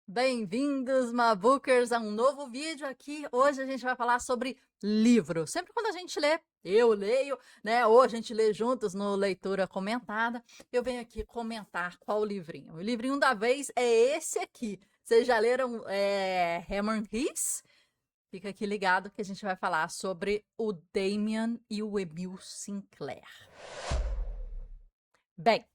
Bem-vindos, Mabookers, a um novo vídeo aqui. Hoje a gente vai falar sobre livro. Sempre quando a gente lê, eu leio, né? Ou a gente lê juntos no Leitura Comentada, eu venho aqui comentar qual livrinho. O livrinho da vez é esse aqui. Vocês já leram Herman Hesse? Fica aqui ligado que a gente vai falar sobre o Damien e o Emil Sinclair. Bem,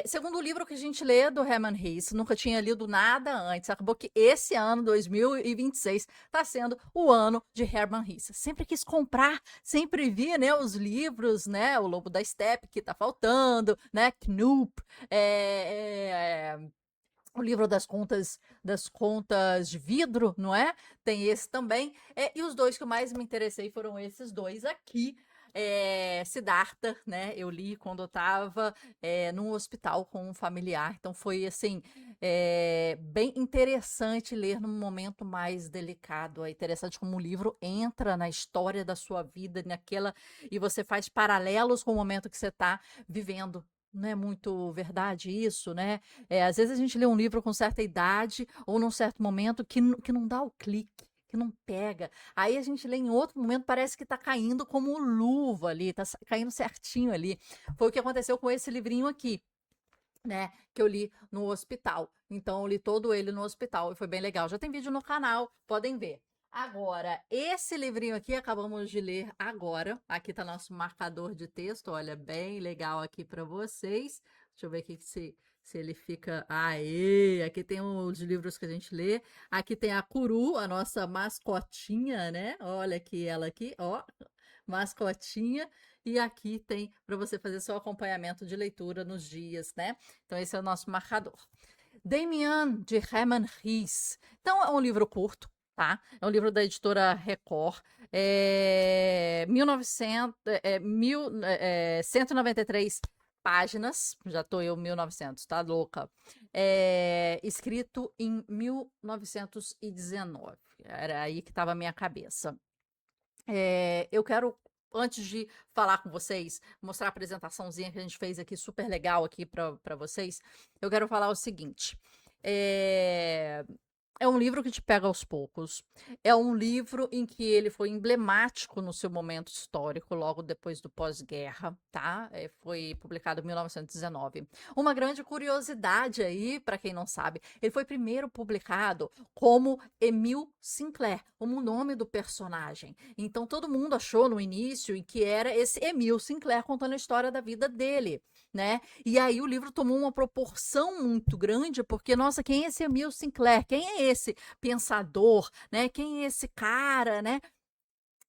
segundo o livro que a gente lê do Herman Hesse, nunca tinha lido nada antes. Acabou que esse ano, 2026, está sendo o ano de Herman Hesse. Sempre quis comprar, sempre vi, né, os livros, né, O Lobo da Steppe, que está faltando, né, Knoop, o livro das contas de vidro, não é? Tem esse também. E os dois que eu mais me interessei foram esses dois aqui. Siddhartha, né? Eu li quando eu estava num hospital com um familiar. Então foi assim bem interessante ler num momento mais delicado. É interessante como o livro entra na história da sua vida, naquela e você faz paralelos com o momento que você está vivendo. Não é muito verdade isso, né? Às vezes a gente lê um livro com certa idade ou num certo momento que não dá o clique, que não pega. Aí a gente lê em outro momento, parece que está caindo como luva ali, está caindo certinho ali. Foi o que aconteceu com esse livrinho aqui, né? Que eu li no hospital. Então, eu li todo ele no hospital e foi bem legal. Já tem vídeo no canal, podem ver. Agora, esse livrinho aqui acabamos de ler agora. Aqui está nosso marcador de texto, olha, bem legal aqui para vocês. Deixa eu ver aqui se ele fica. Aê! Aqui tem os livros que a gente lê. Aqui tem a Curu, a nossa mascotinha, né? Olha aqui ela aqui, ó, mascotinha. E aqui tem para você fazer seu acompanhamento de leitura nos dias, né? Então, esse é o nosso marcador. Damian, de Herman Hesse. Então, é um livro curto, tá? É um livro da editora Record. 1900, 193 páginas. Já tô eu 1900, tá louca? Escrito em 1919. Era aí que estava a minha cabeça. Eu quero, antes de falar com vocês, mostrar a apresentaçãozinha que a gente fez aqui, super legal aqui para vocês, eu quero falar o seguinte. É, é um livro que te pega aos poucos. É um livro em que ele foi emblemático no seu momento histórico, logo depois do pós-guerra, tá? Foi publicado em 1919. Uma grande curiosidade aí, para quem não sabe, ele foi primeiro publicado como Emil Sinclair, como o nome do personagem. Então todo mundo achou no início que era esse Emil Sinclair contando a história da vida dele, né? E aí o livro tomou uma proporção muito grande, porque, nossa, quem é esse Emil Sinclair? Quem é esse pensador, né? Quem é esse cara, né?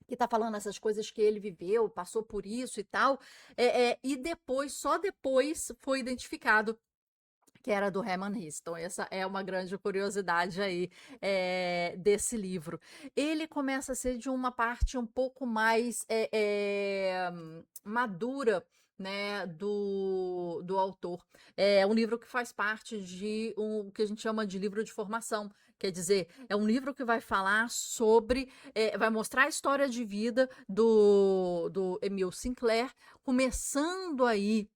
Que está falando essas coisas que ele viveu, passou por isso e tal. E depois, só depois, foi identificado que era do Herman Hesse. Então, essa é uma grande curiosidade aí desse livro. Ele começa a ser de uma parte um pouco mais madura, né, do autor. É um livro que faz parte de o que a gente chama de livro de formação. Quer dizer, é um livro que vai falar sobre, vai mostrar a história de vida do Emil Sinclair, começando aí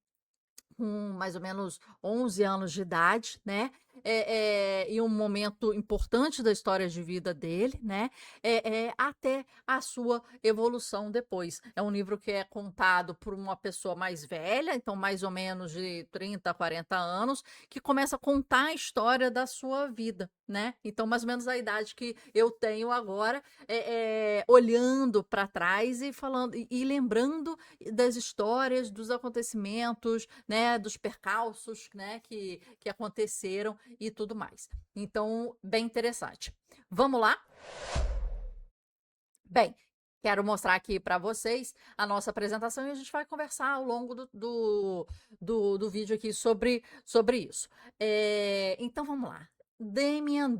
com mais ou menos 11 anos de idade, né? E um momento importante da história de vida dele, né? Até a sua evolução depois. É um livro que é contado por uma pessoa mais velha, então mais ou menos de 30, 40 anos, que começa a contar a história da sua vida, né? Então, mais ou menos a idade que eu tenho agora, olhando para trás e falando e lembrando das histórias, dos acontecimentos, né, dos percalços, né, que aconteceram e tudo mais. Então, bem interessante. Vamos lá? Bem, quero mostrar aqui para vocês a nossa apresentação e a gente vai conversar ao longo do vídeo aqui sobre isso. Então, vamos lá. Damian,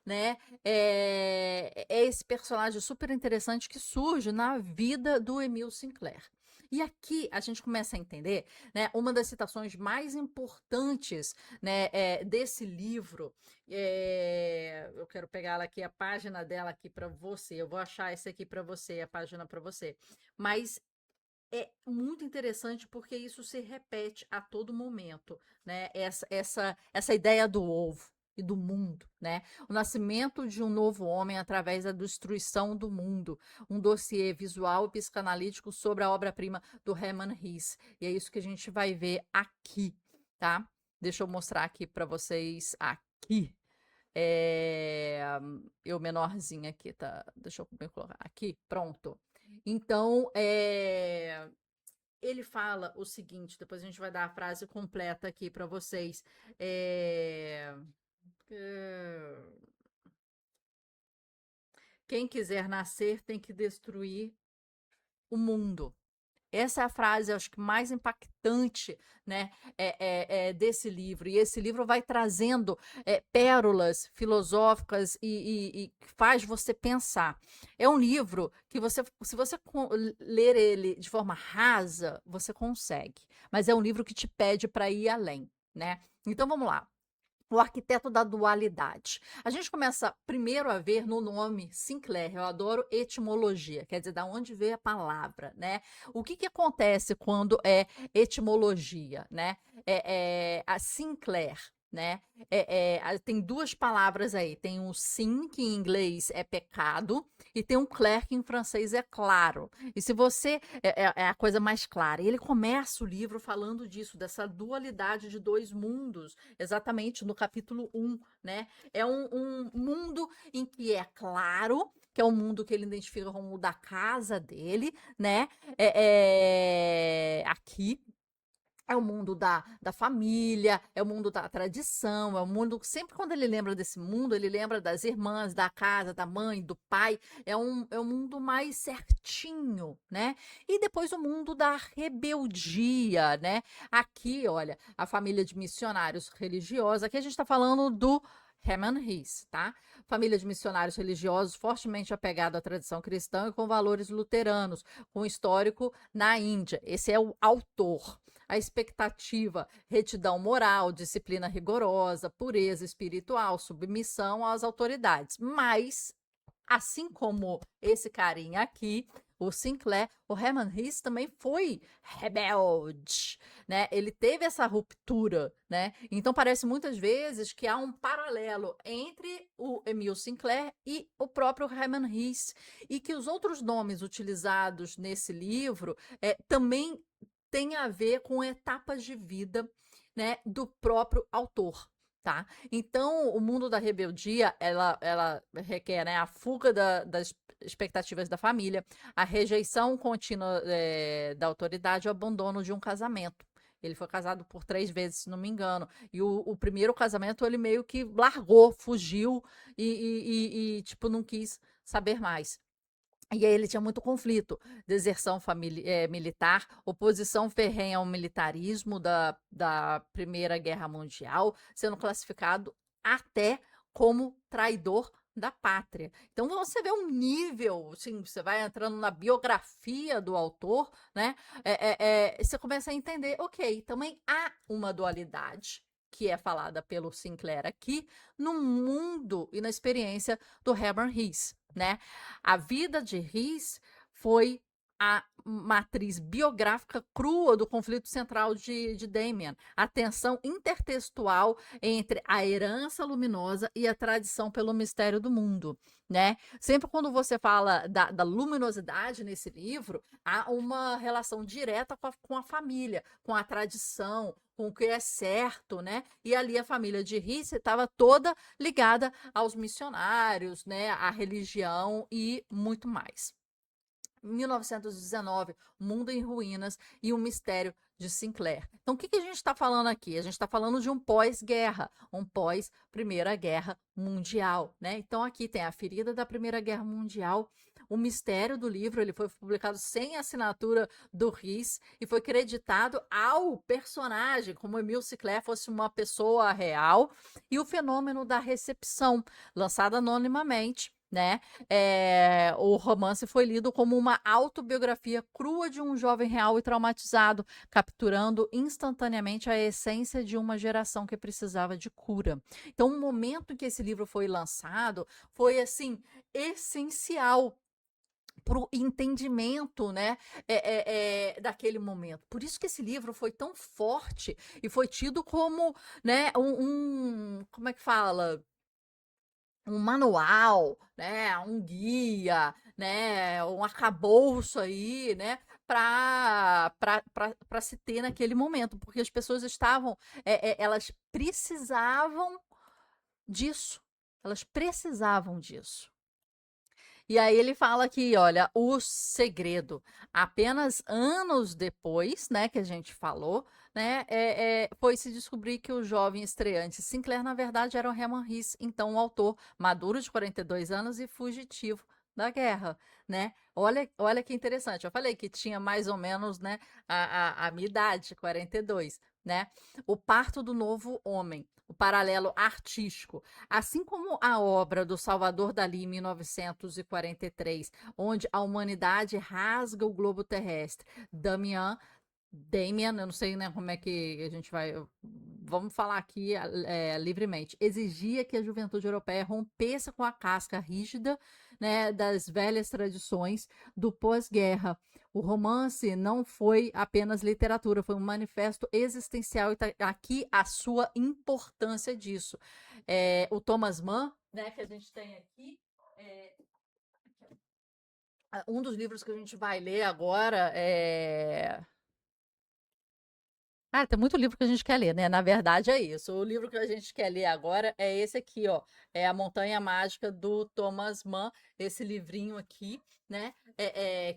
né? É esse personagem super interessante que surge na vida do Emil Sinclair. E aqui a gente começa a entender, né, uma das citações mais importantes, né, desse livro. Eu quero pegar ela aqui, a página dela aqui para você. Eu vou achar esse aqui para você, a página para você. Mas é muito interessante porque isso se repete a todo momento, né? Essa ideia do ovo. e do mundo, né? O nascimento de um novo homem através da destruição do mundo. Um dossiê visual e psicanalítico sobre a obra-prima do Hermann Hesse. E é isso que a gente vai ver aqui, tá? Deixa eu mostrar aqui para vocês aqui. Eu menorzinha aqui, tá? Deixa eu me colocar aqui, pronto. Então, ele fala o seguinte, depois a gente vai dar a frase completa aqui para vocês. Quem quiser nascer tem que destruir o mundo. Essa é a frase, acho que mais impactante, né, desse livro. E esse livro vai trazendo pérolas filosóficas e faz você pensar. É um livro que se você ler ele de forma rasa, você consegue. Mas é um livro que te pede para ir além, né? Então vamos lá. O arquiteto da dualidade. A gente começa primeiro a ver no nome Sinclair. Eu adoro etimologia, quer dizer, da onde veio a palavra, né? O que acontece quando é etimologia, né? A Sinclair, né? Tem duas palavras aí. Tem o sim, que em inglês é pecado, e tem um clair, que em francês é claro. E se você. É a coisa mais clara. E ele começa o livro falando disso, dessa dualidade de dois mundos, exatamente no capítulo 1, né? É um mundo em que é claro, que é o mundo que ele identifica como o da casa dele, né? Aqui. É o mundo da família, é o mundo da tradição, é o mundo. Sempre quando ele lembra desse mundo, ele lembra das irmãs, da casa, da mãe, do pai. É um mundo mais certinho, né? E depois o mundo da rebeldia, né? Aqui, olha, a família de missionários religiosos. Aqui a gente está falando do Hermann Hesse, tá? Família de missionários religiosos fortemente apegado à tradição cristã e com valores luteranos, com histórico na Índia. Esse é o autor. A expectativa, retidão moral, disciplina rigorosa, pureza espiritual, submissão às autoridades. Mas, assim como esse carinha aqui, o Sinclair, o Hermann Hesse também foi rebelde, né? Ele teve essa ruptura, né? Então parece muitas vezes que há um paralelo entre o Emil Sinclair e o próprio Hermann Hesse, e que os outros nomes utilizados nesse livro também tem a ver com etapas de vida, né, do próprio autor. Tá? Então, o mundo da rebeldia, ela requer, né, a fuga das expectativas da família, a rejeição contínua da autoridade, o abandono de um casamento. Ele foi casado por 3 vezes, se não me engano. E o primeiro casamento ele meio que largou, fugiu tipo, não quis saber mais. E aí ele tinha muito conflito, deserção militar, oposição ferrenha ao militarismo da Primeira Guerra Mundial, sendo classificado até como traidor da pátria. Então você vê um nível, assim, você vai entrando na biografia do autor, né? Você começa a entender, ok, também há uma dualidade que é falada pelo Sinclair aqui, no mundo e na experiência do Hermann Hesse, né? A vida de Hesse foi a matriz biográfica crua do conflito central de Damien, a tensão intertextual entre a herança luminosa e a tradição pelo mistério do mundo, né? Sempre quando você fala da luminosidade nesse livro, há uma relação direta com a família, com a tradição, com o que é certo, né? E ali a família de Hesse estava toda ligada aos missionários, né? À religião e muito mais. 1919, Mundo em Ruínas e o Mistério de Sinclair. Então, o que a gente está falando aqui? A gente está falando de um pós-guerra, um pós-Primeira Guerra Mundial, né? Então, aqui tem a ferida da Primeira Guerra Mundial. O mistério do livro, ele foi publicado sem assinatura do Hesse e foi creditado ao personagem, como Emil Sinclair fosse uma pessoa real, e o fenômeno da recepção, lançado anonimamente, né? O romance foi lido como uma autobiografia crua de um jovem real e traumatizado, capturando instantaneamente a essência de uma geração que precisava de cura. Então, o momento em que esse livro foi lançado foi assim essencial para o entendimento, né, daquele momento. Por isso que esse livro foi tão forte e foi tido como, né, como é que fala? Um manual, né, um guia, né, um arcabouço aí, né, para se ter naquele momento, porque as pessoas estavam, elas precisavam disso, elas precisavam disso. E aí ele fala aqui, olha, o segredo, apenas anos depois, né, que a gente falou, né, foi se descobrir que o jovem estreante Sinclair, na verdade, era o Herman Hesse, então um autor maduro de 42 anos e fugitivo da guerra, né? Olha que interessante. Eu falei que tinha mais ou menos, né, a minha idade, 42, né? O parto do novo homem, o paralelo artístico. Assim como a obra do Salvador Dalí, em 1943, onde a humanidade rasga o globo terrestre, Damien, eu não sei, né, como é que a gente vai. Vamos falar aqui livremente. Exigia que a juventude europeia rompesse com a casca rígida, né, das velhas tradições do pós-guerra. O romance não foi apenas literatura, foi um manifesto existencial e tá aqui a sua importância disso. O Thomas Mann, né, que a gente tem aqui, é, um dos livros que a gente vai ler agora é. Ah, tem muito livro que a gente quer ler, né? Na verdade é isso. O livro que a gente quer ler agora é esse aqui, ó. É A Montanha Mágica do Thomas Mann. Esse livrinho aqui, né?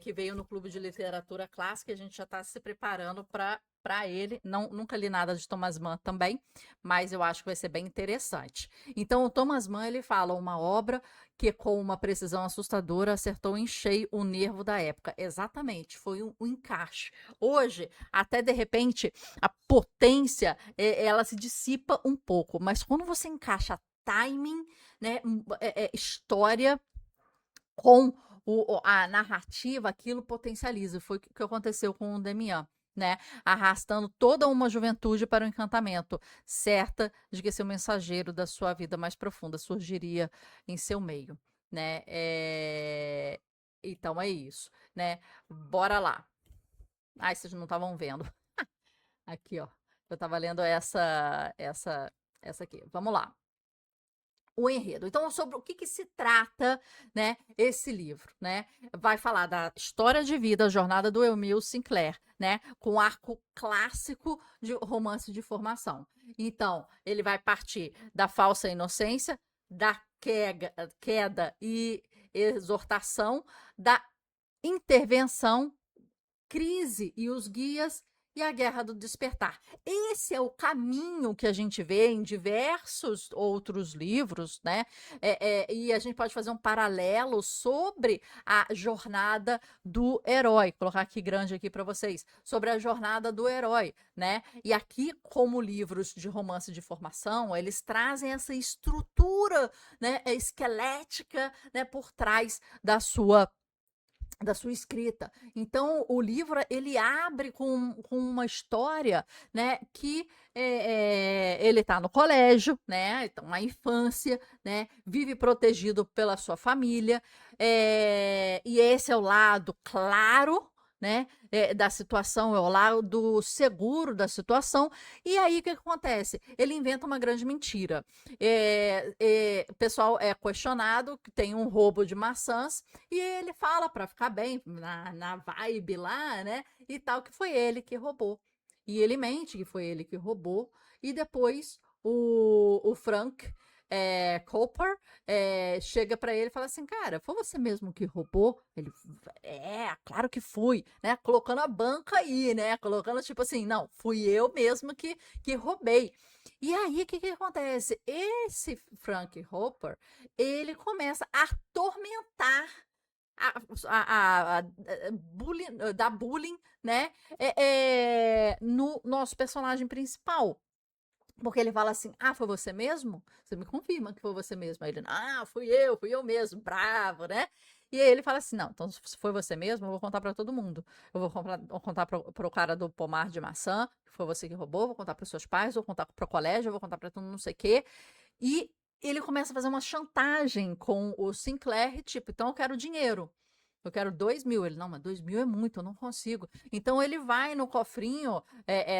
Que veio no Clube de Literatura Clássica. A gente já está se preparando para ele. Não, nunca li nada de Thomas Mann também, mas eu acho que vai ser bem interessante. Então, o Thomas Mann ele fala uma obra que com uma precisão assustadora acertou em cheio o nervo da época. Exatamente, foi um encaixe. Hoje, até de repente, a potência ela se dissipa um pouco, mas quando você encaixa timing, né, história com a narrativa, aquilo potencializa. Foi o que aconteceu com o Demian, né? Arrastando toda uma juventude para o encantamento, certa de que seu mensageiro da sua vida mais profunda surgiria em seu meio, né? Então é isso, né? Bora lá. Ai, vocês não estavam vendo. Aqui, ó. Eu estava lendo essa aqui. Vamos lá. O enredo. Então, sobre o que se trata, né, esse livro, né? Vai falar da história de vida, a jornada do Emil Sinclair, né, com arco clássico de romance de formação. Então, ele vai partir da falsa inocência, da queda e exortação, da intervenção, crise e os guias e a guerra do despertar. Esse é o caminho que a gente vê em diversos outros livros, né? E a gente pode fazer um paralelo sobre a jornada do herói. Vou colocar aqui grande aqui para vocês, sobre a jornada do herói, né? E aqui, como livros de romance de formação, eles trazem essa estrutura, né, esquelética, né, por trás da sua escrita. Então, o livro ele abre com uma história, né, que ele está no colégio, né, então a infância, né, vive protegido pela sua família, e esse é o lado claro, né, da situação, é o lado seguro da situação. E aí o que acontece? Ele inventa uma grande mentira. O pessoal é questionado que tem um roubo de maçãs e ele fala para ficar bem na vibe lá, né? E tal, que foi ele que roubou. E ele mente que foi ele que roubou. E depois o Frank Cooper chega para ele e fala assim: Cara, foi você mesmo que roubou? Ele, claro que fui, né? Colocando a banca aí, né? Colocando tipo assim: Não, fui eu mesmo que roubei. E aí, o que acontece? Esse Frank Hopper, ele começa a atormentar dar bullying, né? No nosso personagem principal. Porque ele fala assim: Ah, foi você mesmo? Você me confirma que foi você mesmo? Aí ele: Ah, fui eu mesmo, bravo, né? E aí ele fala assim: Não, então se foi você mesmo, eu vou contar para todo mundo. Eu vou contar para o cara do pomar de maçã, que foi você que roubou, vou contar para os seus pais, vou contar para o colégio, vou contar para todo mundo, não sei o quê. E ele começa a fazer uma chantagem com o Sinclair, tipo, então eu quero dinheiro. Eu quero 2.000. Ele, não, mas 2.000 é muito, eu não consigo. Então ele vai no cofrinho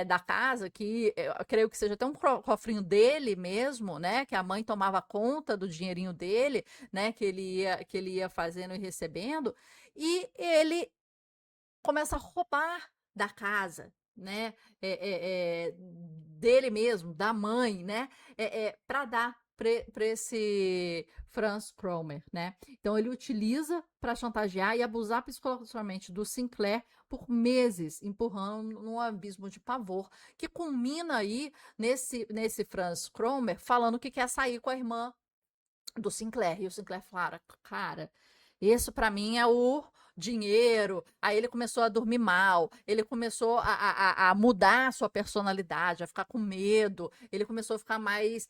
da casa, que eu creio que seja até um cofrinho dele mesmo, né? Que a mãe tomava conta do dinheirinho dele, né? Que ele ia fazendo e recebendo, e ele começa a roubar da casa, né? Dele mesmo, da mãe, né? Para dar para esse Franz Cromer, né? Então ele utiliza para chantagear e abusar psicologicamente do Sinclair por meses, empurrando num abismo de pavor, que culmina aí nesse Franz Cromer falando que quer sair com a irmã do Sinclair. E o Sinclair fala, cara, isso para mim é o dinheiro. Aí ele começou a dormir mal, ele começou a mudar a sua personalidade, a ficar com medo, ele começou a ficar mais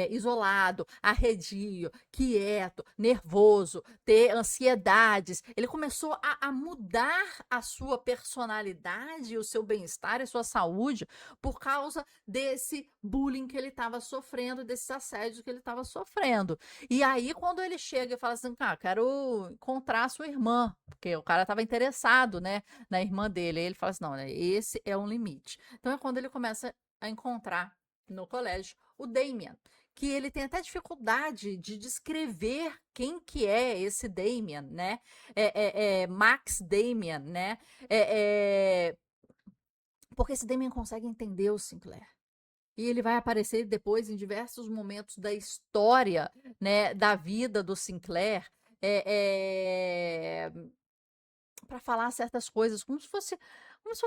isolado, arredio, quieto, nervoso, ter ansiedades. Ele começou a mudar a sua personalidade, o seu bem-estar e sua saúde por causa desse bullying que ele estava sofrendo, desses assédios que ele estava sofrendo. E aí, quando ele chega e fala assim, cara, quero encontrar a sua irmã, porque o cara estava interessado, né, na irmã dele. Aí ele fala assim, não, né, esse é um limite. Então é quando ele começa a encontrar no colégio o Damien, que ele tem até dificuldade de descrever quem que é esse Damien, né? Max Damien, né? Porque esse Damien consegue entender o Sinclair. E ele vai aparecer depois em diversos momentos da história, né, da vida do Sinclair, para falar certas coisas, como se fosse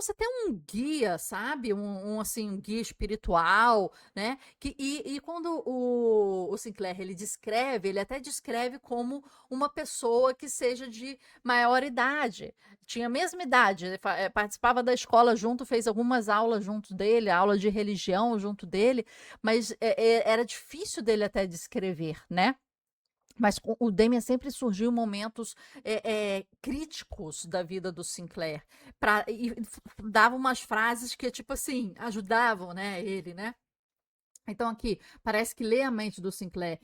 até um guia, sabe? Assim, um guia espiritual, né? E quando o Sinclair ele descreve, ele até descreve como uma pessoa que seja de maior idade. Tinha a mesma idade, ele participava da escola junto, fez algumas aulas junto dele, aula de religião junto dele, mas era difícil dele até descrever, né? Mas o Damien sempre surgiu em momentos críticos da vida do Sinclair. E dava umas frases que, tipo assim, ajudavam, né, ele, né? Então, aqui, parece que lê a mente do Sinclair,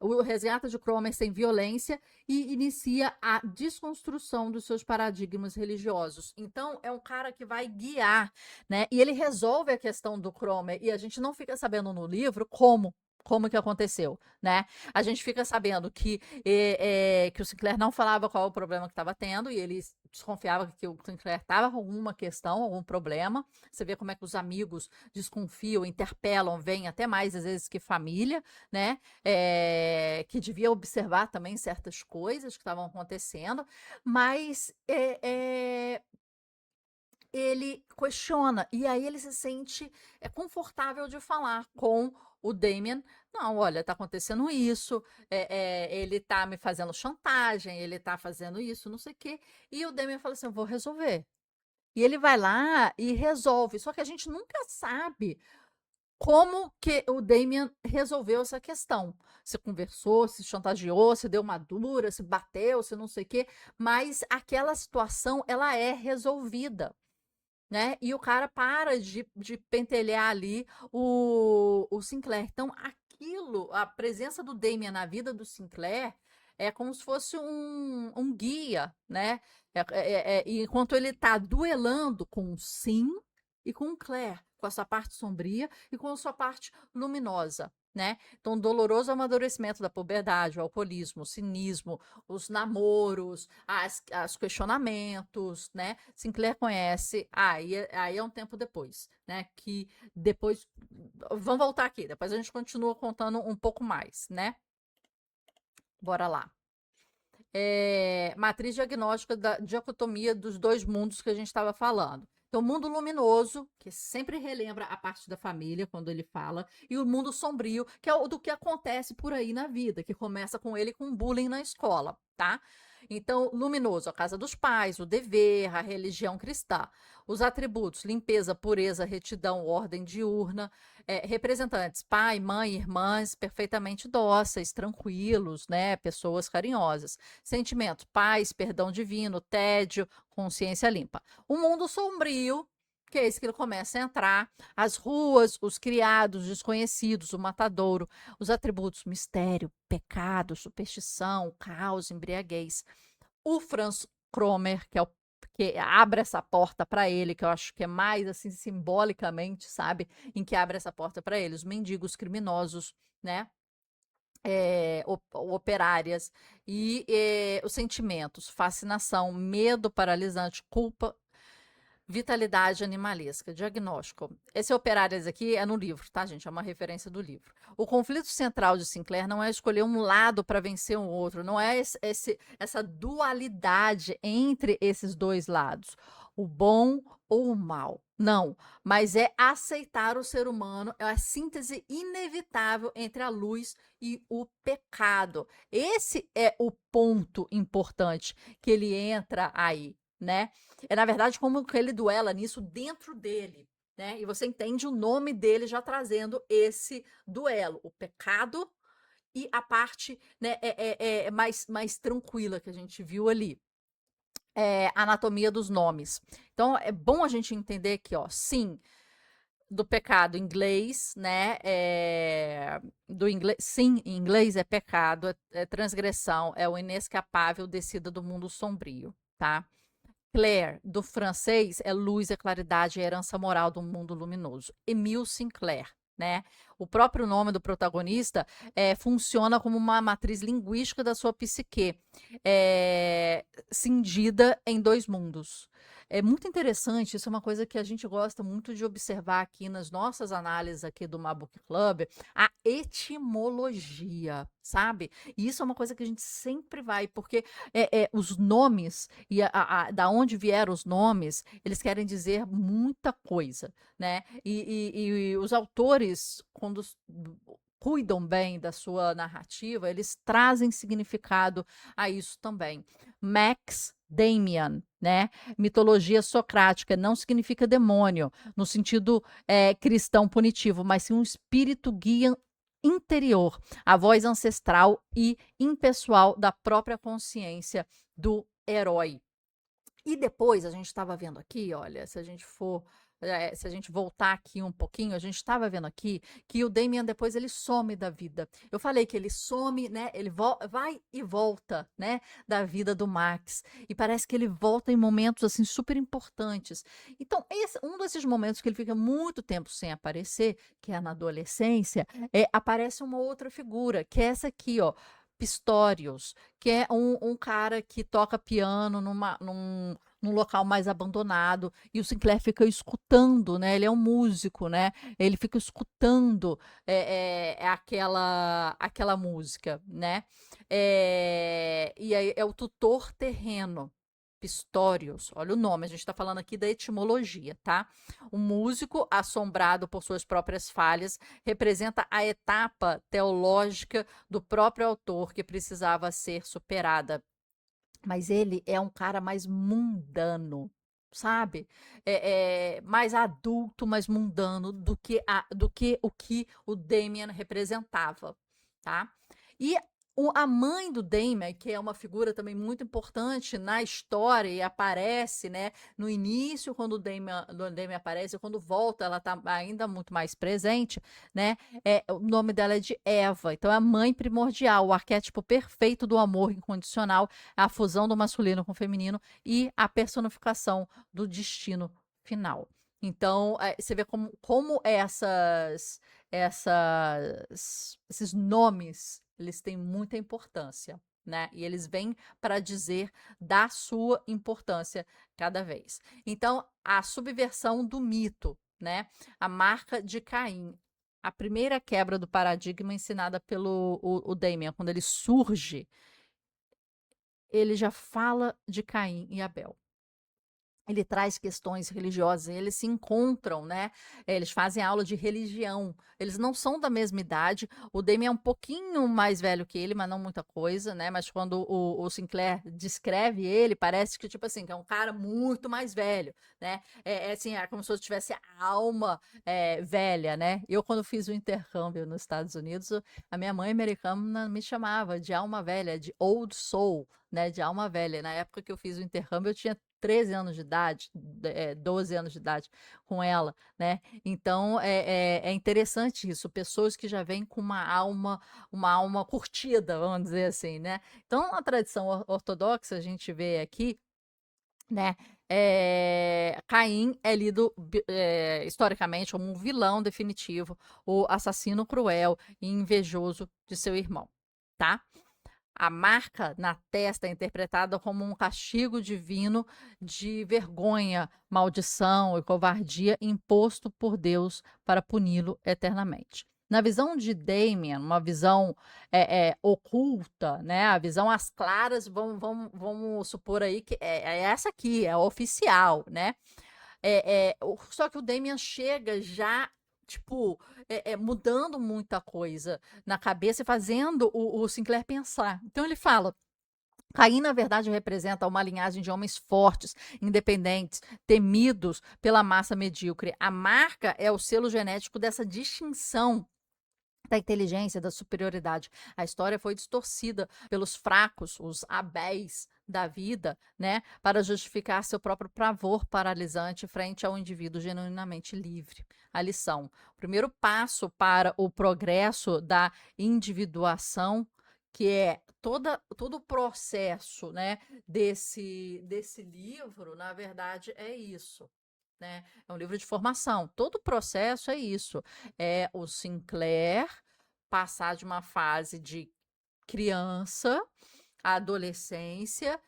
o resgata de Cromer sem violência e inicia a desconstrução dos seus paradigmas religiosos. Então, é um cara que vai guiar, né? E ele resolve a questão do Cromer, e a gente não fica sabendo no livro como que aconteceu, né? A gente fica sabendo que o Sinclair não falava qual o problema que estava tendo, e ele desconfiava que o Sinclair estava com alguma questão, algum problema. Você vê como é que os amigos desconfiam, interpelam, vêm até mais às vezes que família, né? Que devia observar também certas coisas que estavam acontecendo, mas ele questiona, e aí ele se sente confortável de falar com o Damien. Não, olha, tá acontecendo isso, ele tá me fazendo chantagem, ele tá fazendo isso, não sei o quê. E o Damien fala assim: eu vou resolver. E ele vai lá e resolve. Só que a gente nunca sabe como que o Damien resolveu essa questão. Se conversou, se chantageou, se deu uma dura, se bateu, se não sei o quê. Mas aquela situação, ela é resolvida, né? E o cara para de pentelhar ali o Sinclair. Então, a presença do Damien na vida do Sinclair é como se fosse um guia, né? Enquanto ele está duelando com o Sim e com o Claire, com a sua parte sombria e com a sua parte luminosa, né? Então, o doloroso amadurecimento da puberdade, o alcoolismo, o cinismo, os namoros, os questionamentos, né? Sinclair conhece, aí é um tempo depois, né? Que depois, vamos voltar aqui, depois a gente continua contando um pouco mais, né? Bora lá. Matriz diagnóstica da dicotomia dos dois mundos que a gente estava falando. Então, o mundo luminoso, que sempre relembra a parte da família quando ele fala, e o mundo sombrio, que é o do que acontece por aí na vida, que começa com ele com bullying na escola, tá? Então, luminoso, a casa dos pais, o dever, a religião cristã. Os atributos, limpeza, pureza, retidão, ordem diurna. Representantes, pai, mãe, irmãs, perfeitamente dóceis, tranquilos, né? Pessoas carinhosas. Sentimento, paz, perdão divino, tédio, consciência limpa. O mundo sombrio, que é esse que ele começa a entrar, as ruas, os criados, desconhecidos, o matadouro, os atributos, mistério, pecado, superstição, caos, embriaguez. O Franz Cromer, que é o que abre essa porta para ele, que eu acho que é mais assim simbolicamente, sabe, em que abre essa porta para ele, os mendigos criminosos, né? Operárias e os sentimentos, fascinação, medo paralisante, culpa, vitalidade animalesca, diagnóstico. Esse Operárias aqui é no livro, tá, gente? É uma referência do livro. O conflito central de Sinclair não é escolher um lado para vencer o outro, não é essa dualidade entre esses dois lados, o bom ou o mal. Não, mas é aceitar o ser humano, é a síntese inevitável entre a luz e o pecado. Esse é o ponto importante que ele entra aí, né? É, na verdade, como que ele duela nisso dentro dele, né? E você entende o nome dele já trazendo esse duelo, o pecado e a parte, né, mais tranquila que a gente viu ali. Anatomia dos nomes. Então, é bom a gente entender que, ó, sim, do pecado em inglês, né? Do inglês, sim, em inglês é pecado, é transgressão, é o inescapável descida do mundo sombrio, tá? Claire, do francês, é luz, é claridade, é herança moral do mundo luminoso. Emile Sinclair, né? O próprio nome do protagonista funciona como uma matriz linguística da sua psique, cindida em dois mundos. É muito interessante, isso é uma coisa que a gente gosta muito de observar aqui nas nossas análises aqui do Mabook Club, a etimologia, sabe? E isso é uma coisa que a gente sempre vai, porque os nomes e da onde vieram os nomes, eles querem dizer muita coisa, né? E os autores, quando cuidam bem da sua narrativa, eles trazem significado a isso também. Max Damian, né? Mitologia socrática não significa demônio no sentido cristão punitivo, mas sim um espírito guia interior, a voz ancestral e impessoal da própria consciência do herói. E depois a gente estava vendo aqui, olha, se a gente voltar aqui um pouquinho, a gente estava vendo aqui que o Damian depois ele some da vida. Eu falei que ele some, né? Ele vai e volta, né? Da vida do Max. E parece que ele volta em momentos assim super importantes. Então, um desses momentos que ele fica muito tempo sem aparecer, que é na adolescência, aparece uma outra figura, que é essa aqui, ó. Pistorius, que é um cara que toca piano num local mais abandonado, e o Sinclair fica escutando, né? Ele é um músico, né? Ele fica escutando aquela música, né? E aí é o tutor terreno. Pistorius, olha o nome, a gente está falando aqui da etimologia, tá? Um músico assombrado por suas próprias falhas representa a etapa teológica do próprio autor que precisava ser superada. Mas ele é um cara mais mundano, sabe? Mais adulto, mais mundano do que o que o Damien representava, tá? E a mãe do Damien, que é uma figura também muito importante na história e aparece, né, no início quando o Damien aparece, quando volta ela está ainda muito mais presente, né? O nome dela é de Eva, então é a mãe primordial, o arquétipo perfeito do amor incondicional, a fusão do masculino com o feminino e a personificação do destino final. Então, você vê como esses nomes, eles têm muita importância, né? E eles vêm para dizer da sua importância cada vez. Então, a subversão do mito, né? A marca de Caim, a primeira quebra do paradigma ensinada pelo o Damien, quando ele surge, ele já fala de Caim e Abel. Ele traz questões religiosas, eles se encontram, né? Eles fazem aula de religião. Eles não são da mesma idade. O Damien é um pouquinho mais velho que ele, mas não muita coisa, né? Mas quando o Sinclair descreve ele, parece que, tipo assim, que é um cara muito mais velho, né? Assim, é como se eu tivesse a alma velha, né? Eu, quando fiz o intercâmbio nos Estados Unidos, a minha mãe americana me chamava de alma velha, de old soul, né? De alma velha. Na época que eu fiz o intercâmbio, eu tinha 13 anos de idade, 12 anos de idade com ela, né? Então é interessante isso, pessoas que já vêm com uma alma curtida, vamos dizer assim, né? Então, a tradição ortodoxa, a gente vê aqui, né? Caim é lido historicamente como um vilão definitivo, o assassino cruel e invejoso de seu irmão, tá? A marca na testa é interpretada como um castigo divino de vergonha, maldição e covardia imposto por Deus para puni-lo eternamente. Na visão de Damien, uma visão oculta, né? A visão às claras, vamos supor aí que é essa aqui, é a oficial, né? Só que o Damien chega já, tipo, mudando muita coisa na cabeça e fazendo o Sinclair pensar. Então ele fala. Caim, na verdade, representa uma linhagem de homens fortes, independentes, temidos pela massa medíocre. A marca é o selo genético dessa distinção da inteligência, da superioridade. A história foi distorcida pelos fracos, os abéis da vida, né, para justificar seu próprio pavor paralisante frente ao indivíduo genuinamente livre. A lição: o primeiro passo para o progresso da individuação, que é todo o processo, né, desse livro, na verdade, é isso. Né? É um livro de formação. Todo o processo é isso. É o Sinclair passar de uma fase de criança à adolescência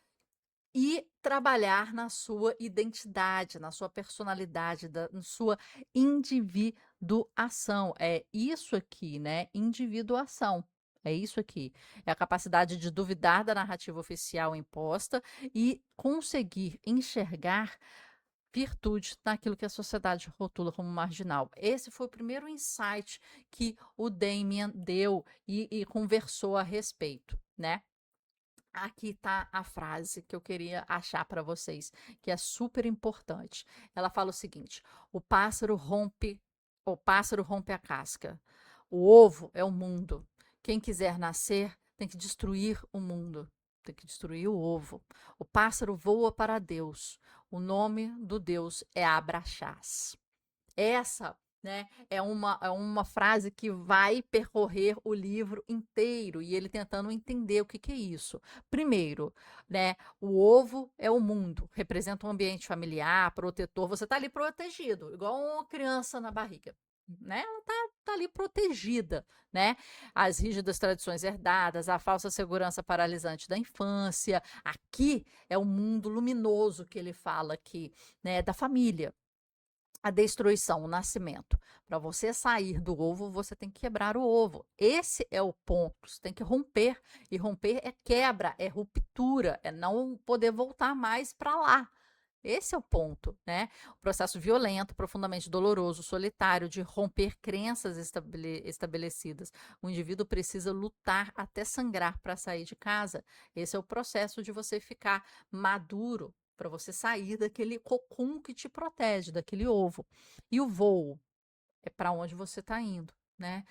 e trabalhar na sua identidade, na sua personalidade, na sua individuação. É isso aqui, né? Individuação. É isso aqui. É a capacidade de duvidar da narrativa oficial imposta e conseguir enxergar virtude naquilo que a sociedade rotula como marginal. Esse foi o primeiro insight que o Damien deu e conversou a respeito, né? Aqui está a frase que eu queria achar para vocês, que é super importante. Ela fala o seguinte: o pássaro rompe a casca. O ovo é o mundo. Quem quiser nascer tem que destruir o mundo, tem que destruir o ovo. O pássaro voa para Deus. O nome do Deus é Abraxás. Essa, né, é uma frase que vai percorrer o livro inteiro e ele tentando entender o que, que é isso. Primeiro, né, o ovo é o mundo, representa um ambiente familiar, protetor. Você está ali protegido, igual uma criança na barriga. Né? Ela tá ali protegida, né? As rígidas tradições herdadas, a falsa segurança paralisante da infância. Aqui é o mundo luminoso que ele fala aqui, né? Da família, a destruição, o nascimento. Para você sair do ovo, você tem que quebrar o ovo. Esse é o ponto. Você tem que romper. E romper é quebra, é ruptura, é não poder voltar mais para lá. Esse é o ponto, né? O processo violento, profundamente doloroso, solitário, de romper crenças estabelecidas. O indivíduo precisa lutar até sangrar para sair de casa. Esse é o processo de você ficar maduro, para você sair daquele cocum que te protege, daquele ovo. E o voo é para onde você está indo, né?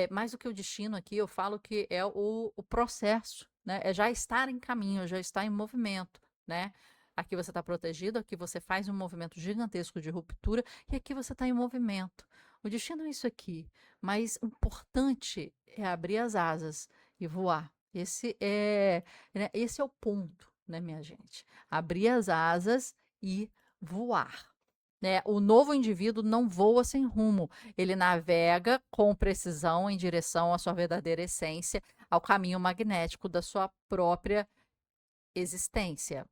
Mais do que o destino aqui, eu falo que é o processo, né? É já estar em caminho, já estar em movimento, né? Aqui você está protegido, aqui você faz um movimento gigantesco de ruptura e aqui você está em movimento. O destino é isso aqui, mas o importante é abrir as asas e voar. Esse é o ponto, né, minha gente? Abrir as asas e voar. Né? O novo indivíduo não voa sem rumo, ele navega com precisão em direção à sua verdadeira essência, ao caminho magnético da sua própria existência.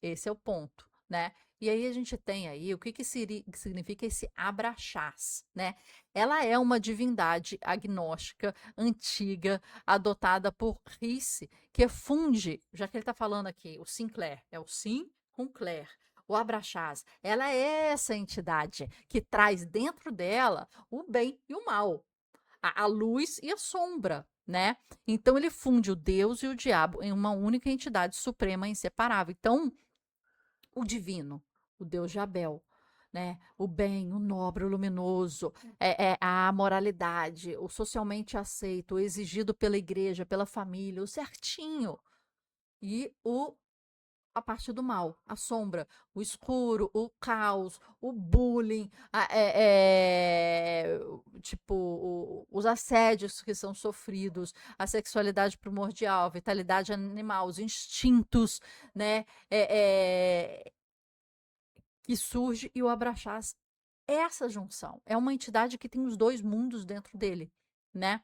Esse é o ponto, né? E aí a gente tem aí o que significa esse Abraxás, né? Ela é uma divindade agnóstica antiga adotada por Risse, que funde, já que ele está falando aqui, o Sinclair, é o Sim com Claire. O Abraxás, ela é essa entidade que traz dentro dela o bem e o mal, a luz e a sombra, né? Então ele funde o Deus e o diabo em uma única entidade suprema e inseparável. Então, o divino, o Deus de Abel, né? O bem, o nobre, o luminoso, a moralidade, o socialmente aceito, o exigido pela igreja, pela família, o certinho. E o a parte do mal, a sombra, o escuro, o caos, o bullying, tipo, os assédios que são sofridos, a sexualidade primordial, a vitalidade animal, os instintos, né? Que surge e o Abraxás é essa junção. É uma entidade que tem os dois mundos dentro dele, né?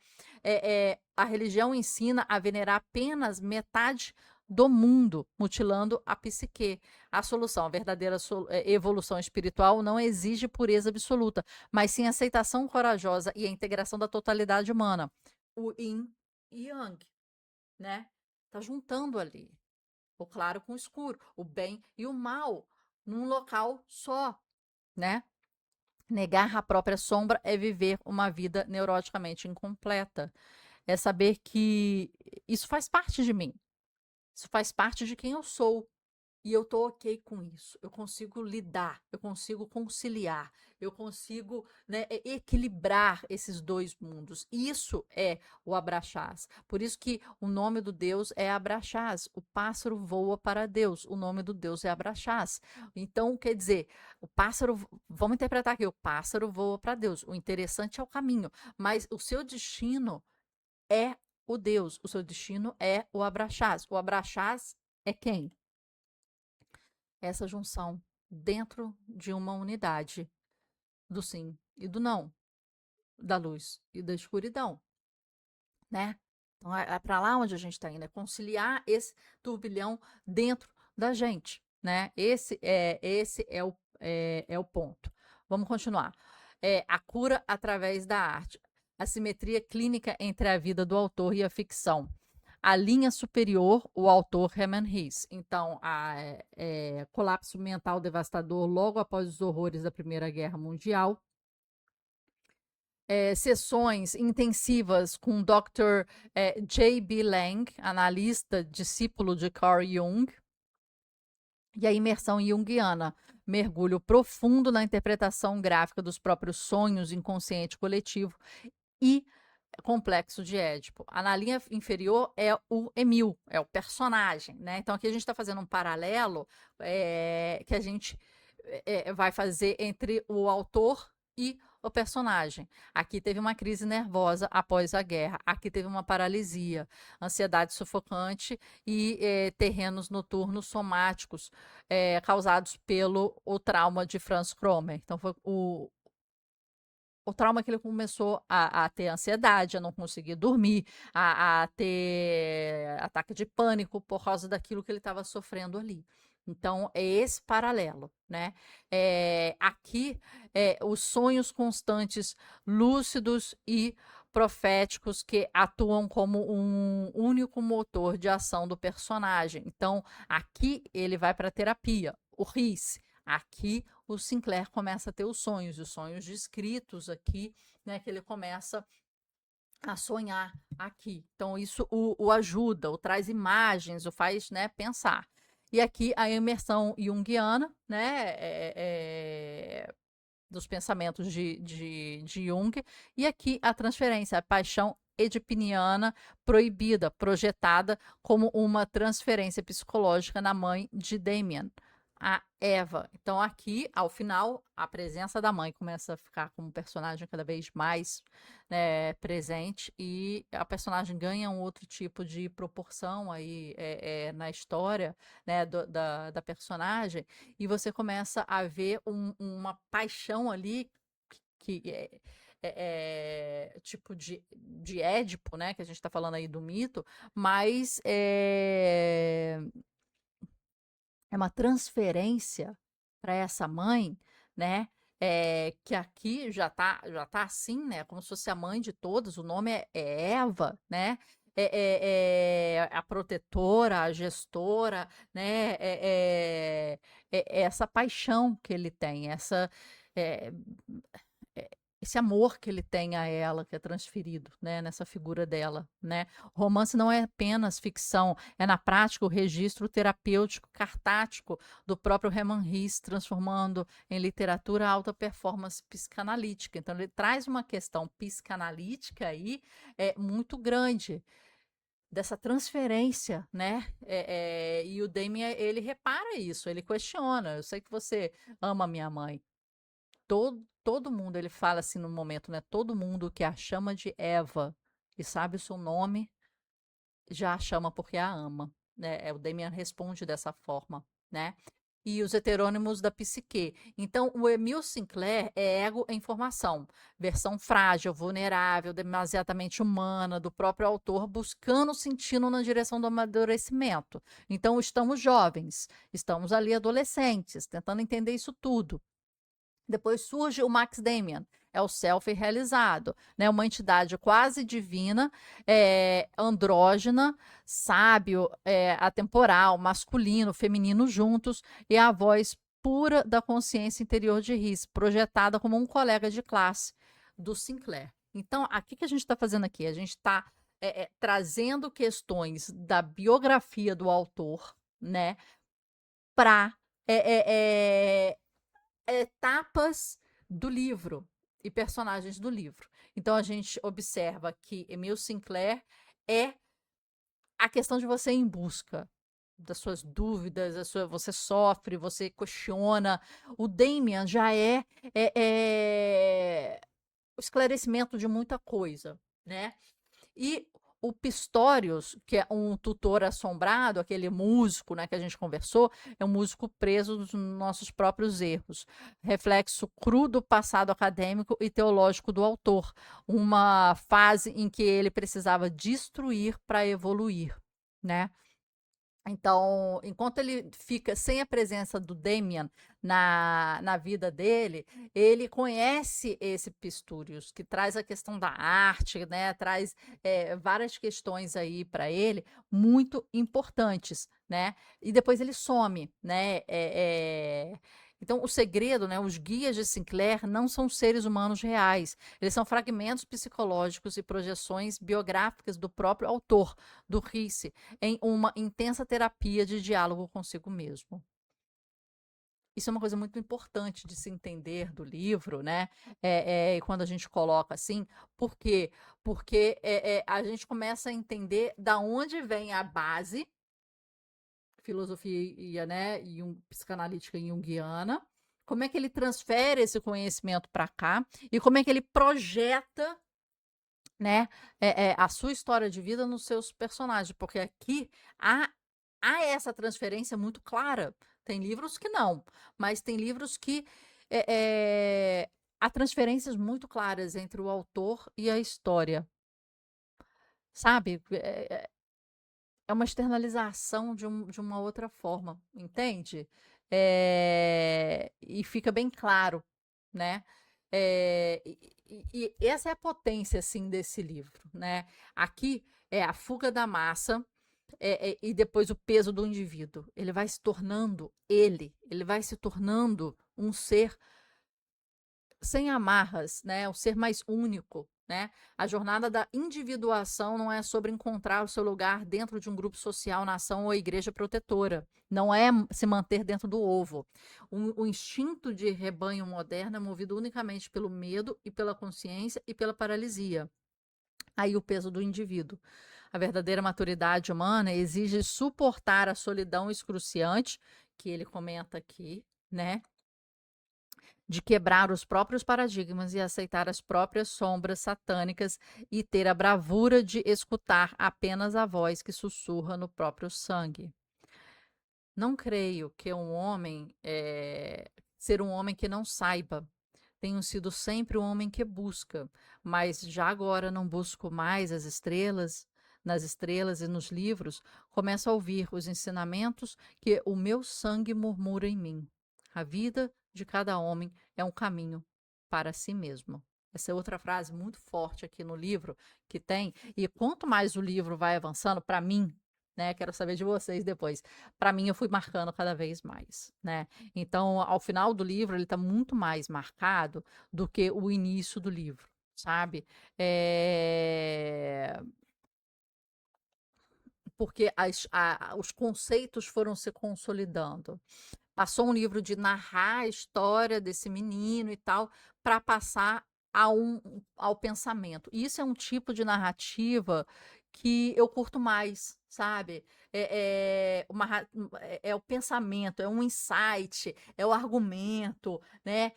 A religião ensina a venerar apenas metade do mundo, mutilando a psique. A solução, a verdadeira evolução espiritual não exige pureza absoluta, mas sim aceitação corajosa e a integração da totalidade humana. O yin e yang, né? Tá juntando ali o claro com o escuro, o bem e o mal, num local só, né? Negar a própria sombra é viver uma vida neuroticamente incompleta. É saber que isso faz parte de mim, isso faz parte de quem eu sou. E eu tô ok com isso. Eu consigo lidar, eu consigo conciliar, eu consigo, né, equilibrar esses dois mundos. Isso é o Abraxás. Por isso que o nome do Deus é Abraxás. O pássaro voa para Deus. O nome do Deus é Abraxás. Então, quer dizer, o pássaro, vamos interpretar aqui, o pássaro voa para Deus. O interessante é o caminho, mas o seu destino é o Deus. O seu destino é o Abraxás. O Abraxás é quem? Essa junção dentro de uma unidade do sim e do não, da luz e da escuridão, né? Então é para lá onde a gente está indo, é conciliar esse turbilhão dentro da gente, né? Esse é o ponto. Vamos continuar. A cura através da arte, a simetria clínica entre a vida do autor e a ficção. A linha superior, o autor Hermann Hesse. Então, colapso mental devastador logo após os horrores da Primeira Guerra Mundial. Sessões intensivas com Dr. J.B. Lang, analista, discípulo de Carl Jung. E a imersão junguiana, mergulho profundo na interpretação gráfica dos próprios sonhos, inconsciente coletivo e complexo de Édipo. Na linha inferior é o Emil, é o personagem, né? Então aqui a gente está fazendo um paralelo que a gente vai fazer entre o autor e o personagem. Aqui teve uma crise nervosa após a guerra, aqui teve uma paralisia, ansiedade sufocante e terrenos noturnos somáticos causados pelo o trauma de Franz Kromer. Então foi o trauma que ele começou a ter ansiedade, a não conseguir dormir, a ter ataque de pânico por causa daquilo que ele estava sofrendo ali. Então, é esse paralelo, né? Aqui, os sonhos constantes, lúcidos e proféticos que atuam como um único motor de ação do personagem. Então, aqui ele vai para a terapia, o RIS. Aqui o Sinclair começa a ter os sonhos descritos aqui, né, que ele começa a sonhar aqui. Então, isso o ajuda, o traz imagens, o faz, né, pensar. E aqui a imersão junguiana, né, dos pensamentos de Jung, e aqui a transferência, a paixão edipiniana proibida, projetada como uma transferência psicológica na mãe de Damien, a Eva. Então, aqui, ao final, a presença da mãe começa a ficar como personagem cada vez mais, né, presente, e a personagem ganha um outro tipo de proporção aí na história, né, da personagem, e você começa a ver uma paixão ali que tipo de Édipo, né, que a gente está falando aí do mito, mas é uma transferência para essa mãe, né? Que aqui já tá assim, né? Como se fosse a mãe de todas. O nome é Eva, né? A protetora, a gestora, né? Essa paixão que ele tem, é, esse amor que ele tem a ela, que é transferido, né, nessa figura dela, né? O romance não é apenas ficção, é na prática o registro terapêutico cartático do próprio Hermann Hesse, transformando em literatura a alta performance psicanalítica. Então ele traz uma questão psicanalítica aí muito grande. dessa transferência, né? E o Damien, ele repara isso, ele questiona. Eu sei que você ama minha mãe. Todo mundo, ele fala assim no momento, né? Todo mundo que a chama de Eva e sabe o seu nome, já a chama porque a ama, né? O Damien responde dessa forma, né? E os heterônimos da psique. Então, o Emil Sinclair é ego em formação, versão frágil, vulnerável, demasiadamente humana do próprio autor, buscando sentido na direção do amadurecimento. Então, estamos jovens, estamos ali adolescentes, tentando entender isso tudo. Depois surge o Max Damian, é o self realizado, né? Uma entidade quase divina, andrógena, sábio, atemporal, masculino, feminino juntos, e a voz pura da consciência interior de Rhys, projetada como um colega de classe do Sinclair. Então, aqui que a gente está fazendo aqui? A gente está trazendo questões da biografia do autor, né, para etapas do livro e personagens do livro. Então a gente observa que Emil Sinclair é a questão de você ir em busca das suas dúvidas, você sofre, você questiona. O Damien já é o esclarecimento de muita coisa, né? E o Pistorius, que é um tutor assombrado, aquele músico, né, que a gente conversou, é um músico preso dos nossos próprios erros, reflexo cru do passado acadêmico e teológico do autor, uma fase em que ele precisava destruir para evoluir, né? Então, enquanto ele fica sem a presença do Damien na vida dele, ele conhece esse Pistorius, que traz a questão da arte, né? Traz várias questões aí para ele muito importantes, né? E depois ele some, né? Então, o segredo, né? Os guias de Sinclair não são seres humanos reais, eles são fragmentos psicológicos e projeções biográficas do próprio autor, do Rhys, em uma intensa terapia de diálogo consigo mesmo. Isso é uma coisa muito importante de se entender do livro, né? Quando a gente coloca assim, por quê? Porque a gente começa a entender da onde vem a base, filosofia, né, psicanalítica junguiana, como é que ele transfere esse conhecimento para cá e como é que ele projeta, né, a sua história de vida nos seus personagens, porque aqui há essa transferência muito clara. Tem livros que não, mas tem livros que há transferências muito claras entre o autor e a história, sabe? É uma externalização de uma outra forma, entende? E fica bem claro, né? E essa é a potência, assim, desse livro, né? Aqui é a fuga da massa e depois o peso do indivíduo. Ele vai se tornando ele vai se tornando um ser sem amarras, né? O ser mais único, né? A jornada da individuação não é sobre encontrar o seu lugar dentro de um grupo social, nação ou igreja protetora. Não é se manter dentro do ovo. O instinto de rebanho moderno é movido unicamente pelo medo e pela consciência e pela paralisia. Aí o peso do indivíduo. A verdadeira maturidade humana exige suportar a solidão excruciante, que ele comenta aqui, né? De quebrar os próprios paradigmas e aceitar as próprias sombras satânicas e ter a bravura de escutar apenas a voz que sussurra no próprio sangue. Não creio que ser um homem que não saiba. Tenho sido sempre um homem que busca, mas já agora não busco mais as estrelas, nas estrelas e nos livros, começo a ouvir os ensinamentos que o meu sangue murmura em mim. A vida de cada homem é um caminho para si mesmo. Essa é outra frase muito forte aqui no livro que tem, e quanto mais o livro vai avançando, para mim, né, quero saber de vocês depois, para mim eu fui marcando cada vez mais, né? Então, ao final do livro, ele está muito mais marcado do que o início do livro, sabe? É, porque os conceitos foram se consolidando. Passou um livro de narrar a história desse menino e tal, para passar ao pensamento. Isso é um tipo de narrativa que eu curto mais, sabe? É o pensamento, é um insight, é o argumento, né?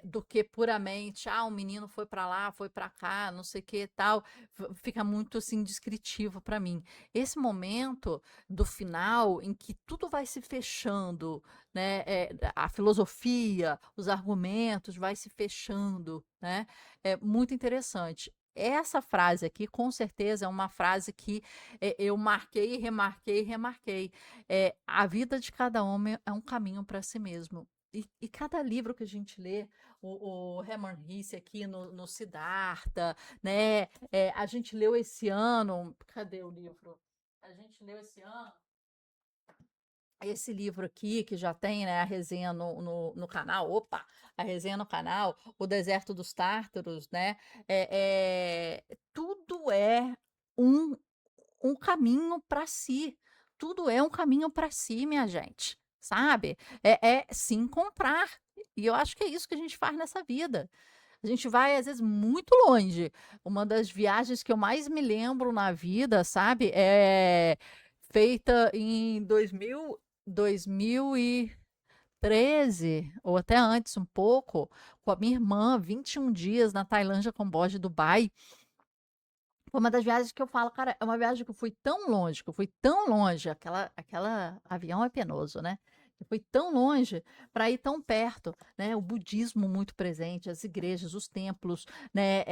Do que puramente, o menino foi para lá, foi para cá, não sei o que tal. Fica muito assim descritivo para mim. Esse momento do final, em que tudo vai se fechando, né? A filosofia, os argumentos vai se fechando, né? É muito interessante. Essa frase aqui, com certeza, é uma frase que eu marquei, remarquei, remarquei. A vida de cada homem é um caminho para si mesmo. E cada livro que a gente lê, o Hermann Hesse aqui no Siddhartha, né? A gente leu esse ano. Cadê o livro? A gente leu esse livro aqui, que já tem, né, a resenha no canal, a resenha no canal, O Deserto dos Tártaros, né? Tudo é um, um caminho para si. Tudo é um caminho para si, minha gente, sabe? É se encontrar. E eu acho que é isso que a gente faz nessa vida. A gente vai, às vezes, muito longe. Uma das viagens que eu mais me lembro na vida, sabe, é feita em 2013, ou até antes um pouco, com a minha irmã, 21 dias na Tailândia, Camboja e Dubai. Foi uma das viagens que eu falo, cara, é uma viagem que eu fui tão longe, que eu fui tão longe, aquela avião é penoso, né? Eu fui tão longe para ir tão perto, né? O budismo muito presente, as igrejas, os templos, né?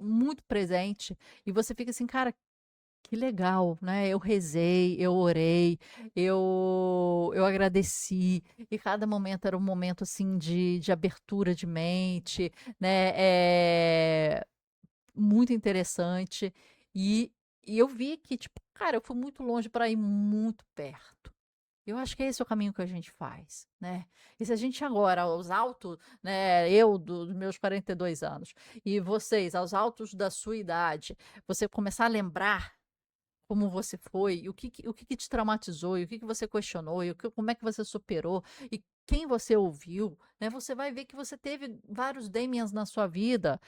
Muito presente. E você fica assim, cara, que legal, né? Eu rezei, eu orei, eu agradeci, e cada momento era um momento assim de abertura de mente, né? Muito interessante. E, e eu vi que, tipo, cara, eu fui muito longe para ir muito perto. Eu acho que esse é o caminho que a gente faz, né? E se a gente agora, aos altos, né, eu dos meus 42 anos, e vocês, aos altos da sua idade, você começar a lembrar como você foi, e o que te traumatizou, e o que você questionou, e como é que você superou, e quem você ouviu, né? Você vai ver que você teve vários Damians na sua vida,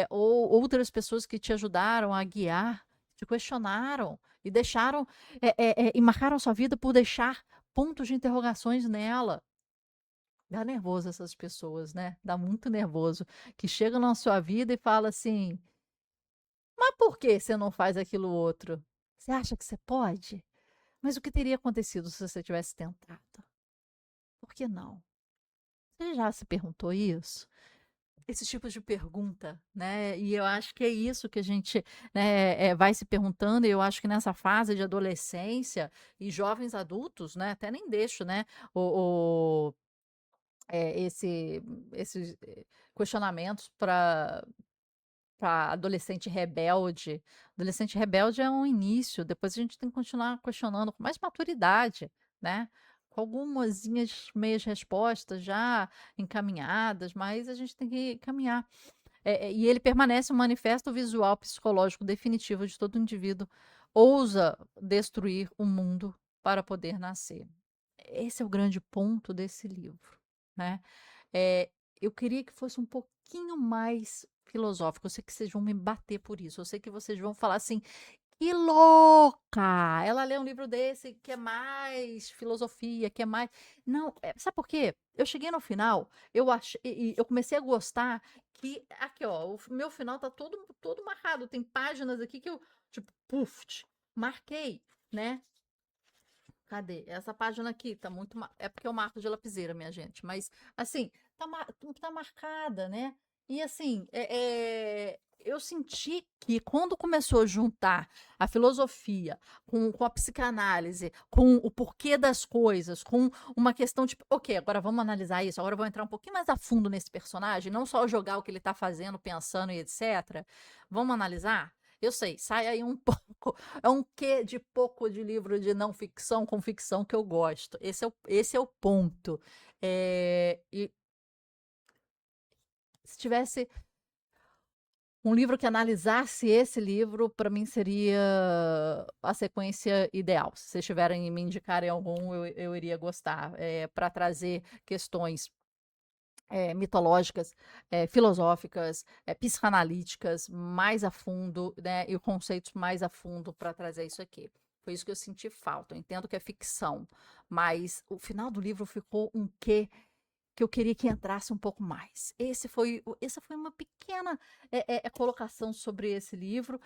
ou outras pessoas que te ajudaram a guiar, te questionaram e deixaram, e marcaram a sua vida por deixar pontos de interrogações nela. Dá nervoso essas pessoas, né? Dá muito nervoso. Que chegam na sua vida e falam assim: mas por que você não faz aquilo outro? Você acha que você pode? Mas o que teria acontecido se você tivesse tentado? Por que não? Você já se perguntou isso? Esses tipos de pergunta, né? E eu acho que é isso que a gente, né, vai se perguntando. E eu acho que nessa fase de adolescência e jovens adultos, né? Até nem deixo, né? O, o- esses questionamentos para adolescente rebelde. Adolescente rebelde é um início, depois a gente tem que continuar questionando com mais maturidade, né? Com algumas meias respostas já encaminhadas, mas a gente tem que caminhar. E ele permanece um manifesto visual psicológico definitivo de todo indivíduo ousa destruir o mundo para poder nascer. Esse é o grande ponto desse livro, né? Eh, eu queria que fosse um pouquinho mais filosófico. Eu sei que vocês vão me bater por isso. Eu sei que vocês vão falar assim: "Que louca! Ela lê um livro desse que é mais filosofia, que é mais". Não, sabe por quê? Eu cheguei no final, eu achei e eu comecei a gostar que aqui, ó, meu final tá todo marcado. Tem páginas aqui que eu, tipo, puf, marquei, né? Cadê? Essa página aqui tá muito. É porque eu marco de lapiseira, minha gente. Mas, assim, tá marcada, né? E, assim, eu senti que quando começou a juntar a filosofia com a psicanálise, com o porquê das coisas, com uma questão tipo, ok, agora vamos analisar isso, agora vamos entrar um pouquinho mais a fundo nesse personagem, não só jogar o que ele tá fazendo, pensando e etc. Vamos analisar? Eu sei, sai aí um pouco é um quê de pouco de livro de não ficção com ficção que eu gosto. Esse é o ponto. E se tivesse um livro que analisasse esse livro, para mim seria a sequência ideal. Se vocês tiverem me indicarem algum, eu iria gostar. Para trazer questões mitológicas, filosóficas, psicanalíticas, mais a fundo, né, e conceitos mais a fundo para trazer isso aqui. Foi isso que eu senti falta. Eu entendo que é ficção, mas o final do livro ficou um quê que eu queria que entrasse um pouco mais. Essa foi uma pequena colocação sobre esse livro,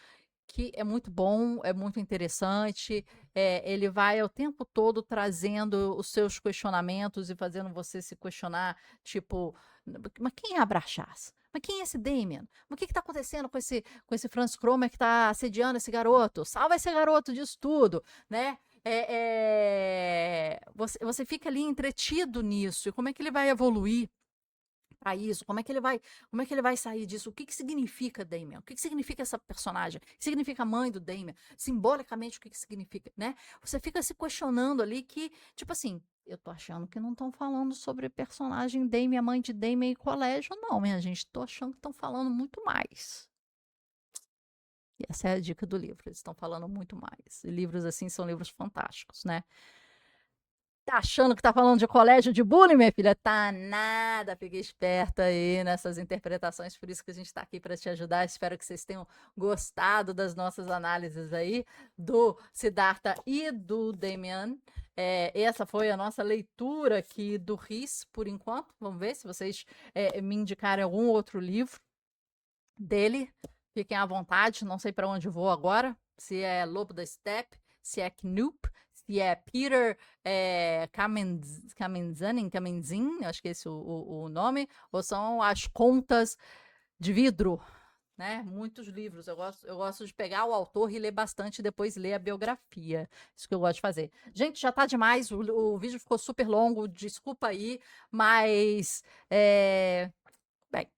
que é muito bom, é muito interessante. Ele vai o tempo todo trazendo os seus questionamentos e fazendo você se questionar, tipo, mas quem é a Brachás? Mas quem é esse Damien? Mas o que está acontecendo com esse Franz Cromer que está assediando esse garoto? Salva esse garoto disso tudo, né? Você fica ali entretido nisso. E como é que ele vai evoluir para isso? Como é que ele vai sair disso? O que que significa Damien? O que que significa essa personagem? O que significa a mãe do Damien? Simbolicamente, o que que significa, né? Você fica se questionando ali que, tipo assim, eu tô achando que não estão falando sobre personagem Damien, a mãe de Damien e colégio, não, minha gente. Tô achando que estão falando muito mais. E essa é a dica do livro. Eles estão falando muito mais. E livros assim são livros fantásticos, né? Tá achando que tá falando de colégio de bullying, minha filha? Tá nada. Fique esperta aí nessas interpretações, por isso que a gente tá aqui para te ajudar. Espero que vocês tenham gostado das nossas análises aí do Siddhartha e do Damien. Essa foi a nossa leitura aqui do Riz, por enquanto. Vamos ver se vocês me indicarem algum outro livro dele. Fiquem à vontade, não sei para onde vou agora. Se é Lobo da Steppe, se é Knoop, se é Peter Kamenzin, acho que é esse o nome, ou são as contas de vidro, né? Muitos livros. Eu gosto de pegar o autor e ler bastante, e depois ler a biografia. Isso que eu gosto de fazer. Gente, já tá demais. O vídeo ficou super longo, desculpa aí, mas bem,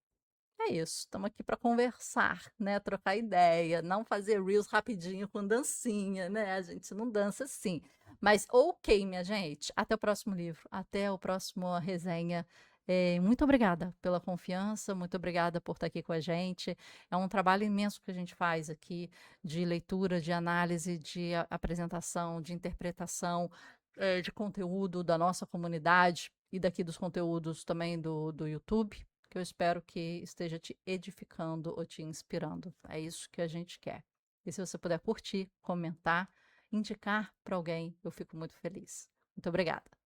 é isso, estamos aqui para conversar, né? Trocar ideia, não fazer reels rapidinho com dancinha, né? A gente não dança assim. Mas ok, minha gente. Até o próximo livro, até a próxima resenha. Muito obrigada pela confiança, muito obrigada por estar aqui com a gente. É um trabalho imenso que a gente faz aqui de leitura, de análise, de apresentação, de interpretação, de conteúdo da nossa comunidade e daqui dos conteúdos também do YouTube, que eu espero que esteja te edificando ou te inspirando. É isso que a gente quer. E se você puder curtir, comentar, indicar para alguém, eu fico muito feliz. Muito obrigada.